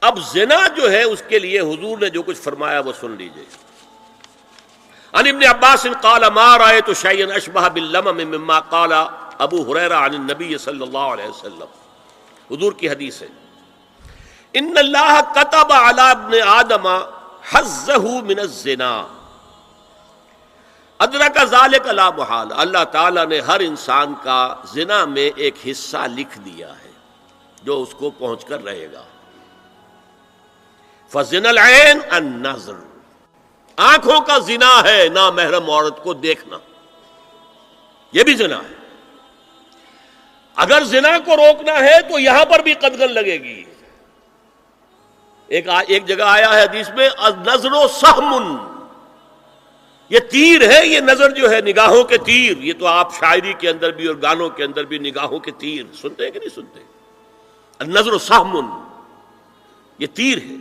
اب زنا جو ہے اس کے لیے حضور نے جو کچھ فرمایا وہ سن لیجئے. عن ابن عباس قال ما رأيت شيئا اشبه باللمم مما قال ابو ہریرہ عن النبی صلی اللہ علیہ وسلم. حضور کی حدیث ہے ان اللہ كتب على ابن آدم حظه من الزنا ادرک ذلک لا محال. اللہ تعالیٰ نے ہر انسان کا زنا میں ایک حصہ لکھ دیا ہے جو اس کو پہنچ کر رہے گا. فزنا العین النظر، آنکھوں کا زنا ہے نامحرم عورت کو دیکھنا، یہ بھی زنا ہے. اگر زنا کو روکنا ہے تو یہاں پر بھی قدغن لگے گی. ایک جگہ آیا ہے حدیث میں النظر سہم، یہ تیر ہے. یہ نظر جو ہے نگاہوں کے تیر، یہ تو آپ شاعری کے اندر بھی اور گانوں کے اندر بھی نگاہوں کے تیر سنتے ہیں کہ نہیں سنتے؟ النظر سہم، یہ تیر ہے.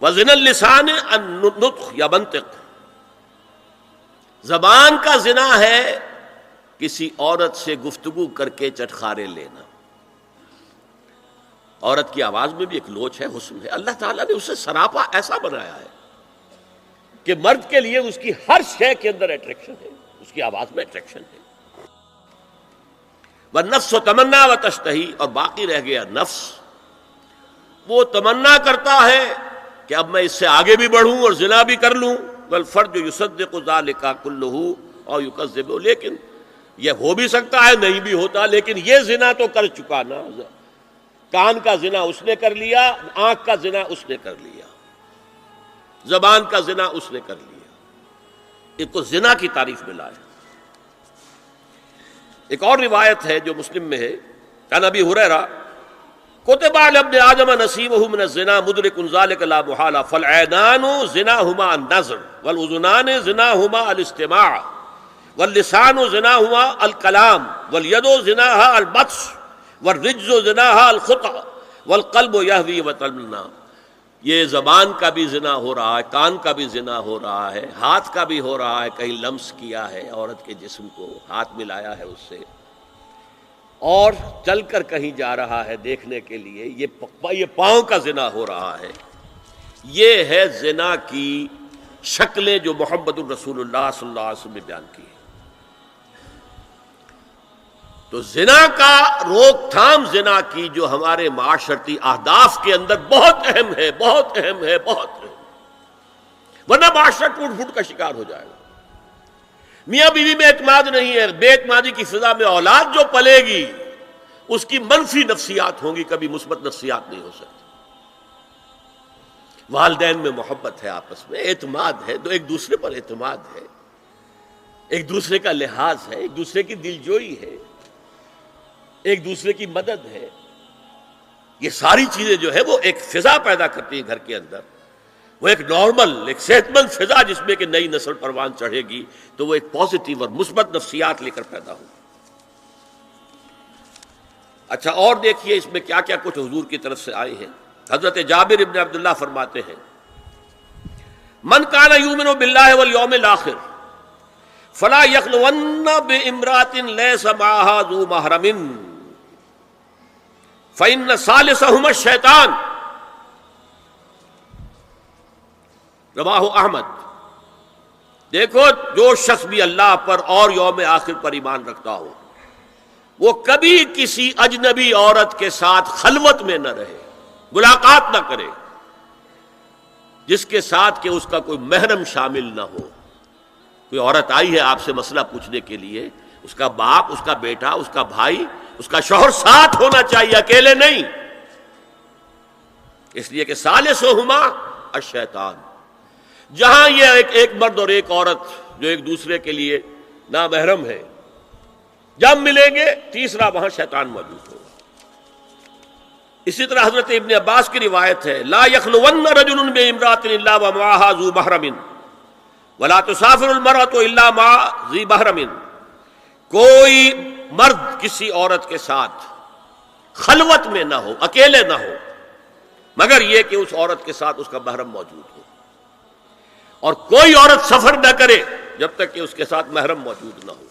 وزن اللسان النطق یا منطق، زبان کا زنا ہے کسی عورت سے گفتگو کر کے چٹخارے لینا. عورت کی آواز میں بھی ایک لوچ ہے، حسن ہے. اللہ تعالیٰ نے اسے سراپا ایسا بنایا ہے کہ مرد کے لیے اس کی ہر شے کے اندر اٹریکشن ہے، اس کی آواز میں اٹریکشن ہے. والنفس تمنا و تشتہی، اور باقی رہ گیا نفس، وہ تمنا کرتا ہے کہ اب میں اس سے آگے بھی بڑھوں اور زنا بھی کر لوں. والفرج یصدق ذلک کلہ او یکذب، لیکن یہ ہو بھی سکتا ہے نہیں بھی ہوتا، لیکن یہ زنا تو کر چکا نا. کان کا زنا اس نے کر لیا، آنکھ کا زنا اس نے کر لیا، زبان کا زنا اس نے کر لیا. ایک کو زنا کی تعریف میں لایا. ایک اور روایت ہے جو مسلم میں ہے، عن ابی ہریرہ کتب علی ابن آدم نصیبہ من الزنا مدرک ذلک لا محالہ فالعینان زناہما النظر والاذنان زناہما الاستماع واللسان زناہما الکلام والید زناہا البطش والرجز زناہا الخطأ والقلب یہوی وتمنا. یہ زبان کا بھی زنا ہو رہا ہے، کان کا بھی زنا ہو رہا ہے، ہاتھ کا بھی ہو رہا ہے، کہیں لمس کیا ہے عورت کے جسم کو، ہاتھ ملایا ہے اس سے، اور چل کر کہیں جا رہا ہے دیکھنے کے لیے، یہ پاؤں کا زنا ہو رہا ہے. یہ ہے زنا کی شکلیں جو محمد الرسول اللہ صلی اللہ علیہ وسلم نے بیان کی. تو زنا کا روک تھام، زنا کی جو ہمارے معاشرتی اہداف کے اندر بہت اہم ہے، بہت اہم ہے، بہت اہم، ورنہ معاشرہ ٹوٹ پھوٹ کا شکار ہو جائے گا. میاں بیوی میں اعتماد نہیں ہے، بے اعتمادی کی فضا میں اولاد جو پلے گی اس کی منفی نفسیات ہوں گی، کبھی مثبت نفسیات نہیں ہو سکتی. والدین میں محبت ہے، آپس میں اعتماد ہے، ایک دوسرے پر اعتماد ہے، ایک دوسرے کا لحاظ ہے، ایک دوسرے کی دلجوئی ہے، ایک دوسرے کی مدد ہے. یہ ساری چیزیں جو ہے وہ ایک فضا پیدا کرتی ہیں گھر کے اندر. وہ ایک نارمل، ایک صحت مند فضا جس میں کہ نئی نسل پروان چڑھے گی تو وہ ایک پازیٹیو اور مثبت نفسیات لے کر پیدا ہوگی. اچھا، اور دیکھیے اس میں کیا کیا کچھ حضور کی طرف سے آئے ہیں. حضرت جابر ابن عبداللہ فرماتے ہیں من کان یؤمن باللہ والیوم الآخر فلا یخلون بامرأۃ لیس معها ذو محرم فإن ثالثہما الشیطان. رواہ احمد. دیکھو، جو شخص بھی اللہ پر اور یوم آخر پر ایمان رکھتا ہو وہ کبھی کسی اجنبی عورت کے ساتھ خلوت میں نہ رہے، ملاقات نہ کرے جس کے ساتھ کہ اس کا کوئی محرم شامل نہ ہو. کوئی عورت آئی ہے آپ سے مسئلہ پوچھنے کے لیے، اس کا باپ، اس کا بیٹا، اس کا بھائی، اس کا شوہر ساتھ ہونا چاہیے، اکیلے نہیں. اس لیے کہ ثالثہما الشیطان. جہاں یہ ایک مرد اور ایک عورت جو ایک دوسرے کے لیے نامحرم ہے، جب ملیں گے تیسرا وہاں شیطان موجود ہوگا. اسی طرح حضرت ابن عباس کی روایت ہے لا یخلون رجل بامرأۃ الا ومعها ذو محرم ولا تسافر المرأة الا مع ذی محرم. کوئی مرد کسی عورت کے ساتھ خلوت میں نہ ہو، اکیلے نہ ہو، مگر یہ کہ اس عورت کے ساتھ اس کا محرم موجود ہو. اور کوئی عورت سفر نہ کرے جب تک کہ اس کے ساتھ محرم موجود نہ ہو.